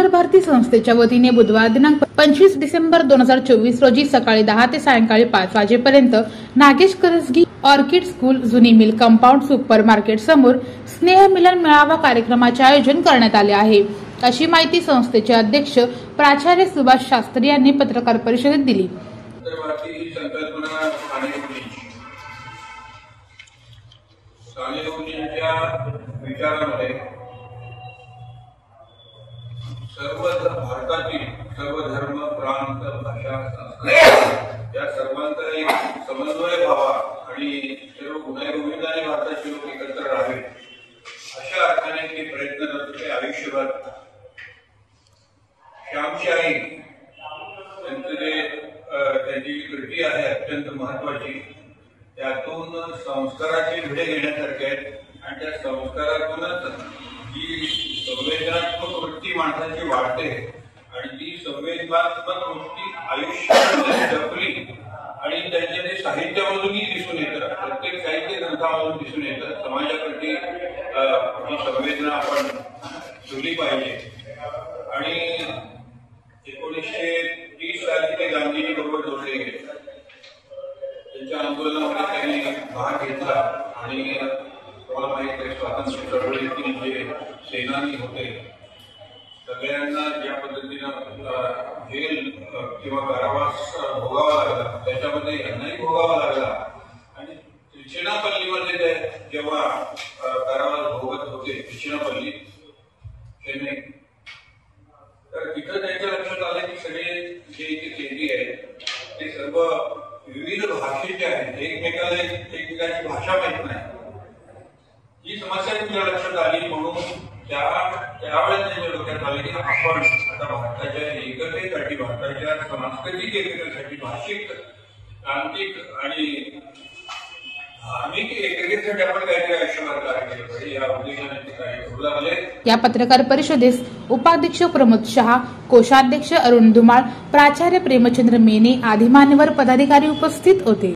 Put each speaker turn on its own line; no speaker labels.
सुंदर भारती संस्थेच्या वतीने बुधवार दिनांक 25 डिसेंबर 2024 रोजी सकाळी 10 ते सायंकाळी 5 वाजेपर्यंत नागेश करसगी ऑर्किड स्कूल जुनी मिल कंपाऊंड सुपर मार्केट समोर स्नेह मिलन मेळावा कार्यक्रमाचे आयोजन करण्यात आले आहे, अशी माहिती संस्थेचे अध्यक्ष प्राचार्य सुभाष शास्त्री यांनी पत्रकार परिषदेत दिली।
सर्व भारतातील सर्व धर्म प्रांत भाषा संस्कृती या सर्वांचा एक समन्वय व्हावा आणि सर्व गुण्यागोविंदाने भारताचे लोक एकत्र राहावे अशा अर्थाने ते प्रयत्न करत होते। आयुष्यभर श्यामशाही त्यांची कृती आहे अत्यंत महत्वाची, त्यातून संस्काराचे भिडे घेण्यासारखे आहेत आणि त्या संस्कारातूनच जी संवेदनात्मक वृत्ती माणसाची वाढते आणि ती संवेदनात्मक वृत्ती आयुष्यामध्ये जपली आणि त्यांच्या ते साहित्यामधूनही दिसून येतं, प्रत्येक साहित्य ग्रंथामधून दिसून येतं। समाजाप्रती ही संवेदना आपण ठेवली पाहिजे आणि 1930 साली ते गांधीजी बरोबर जोडले गेले। त्यांच्या आंदोलनामध्ये त्यांनी भाग घेतला आणि मला माहित आहे स्वातंत्र्य चळवळीतील जे सेनानी होते सगळ्यांना ज्या पद्धतीनं जेल किंवा कारावास भोगावा लागला त्याच्यामध्ये यांनाही भोगावा लागला आणि त्रिचिनापल्लीमध्ये ते जेव्हा कारावास भोगत होते त्रिचिनापल्ली चेन्नई, तर तिथं त्यांच्या लक्षात आलं की सगळे जे इथे कैदी आहेत ते सर्व विविध भाषेचे आहेत, एकमेकांची भाषा माहित नाही। ही समस्या तुमच्या लक्षात आली म्हणून त्यावेळेस त्यांच्या डोक्यात आले की आपण आता भारताच्या एकतेसाठी, भारताच्या सांस्कृतिक एकतेसाठी, भाषिक, तांत्रिक आणि धार्मिक एकतेसाठी आपण काहीतरी आयुष्यभर कार्य केलं पाहिजे या उद्देशाने ते कार्य करू लागले।
या पत्रकार परिषदेस उपाध्यक्ष प्रमोद शहा, कोषाध्यक्ष अरुण धुमाळ, प्राचार्य प्रेमचंद्र मेने आदी मान्यवर पदाधिकारी उपस्थित होते।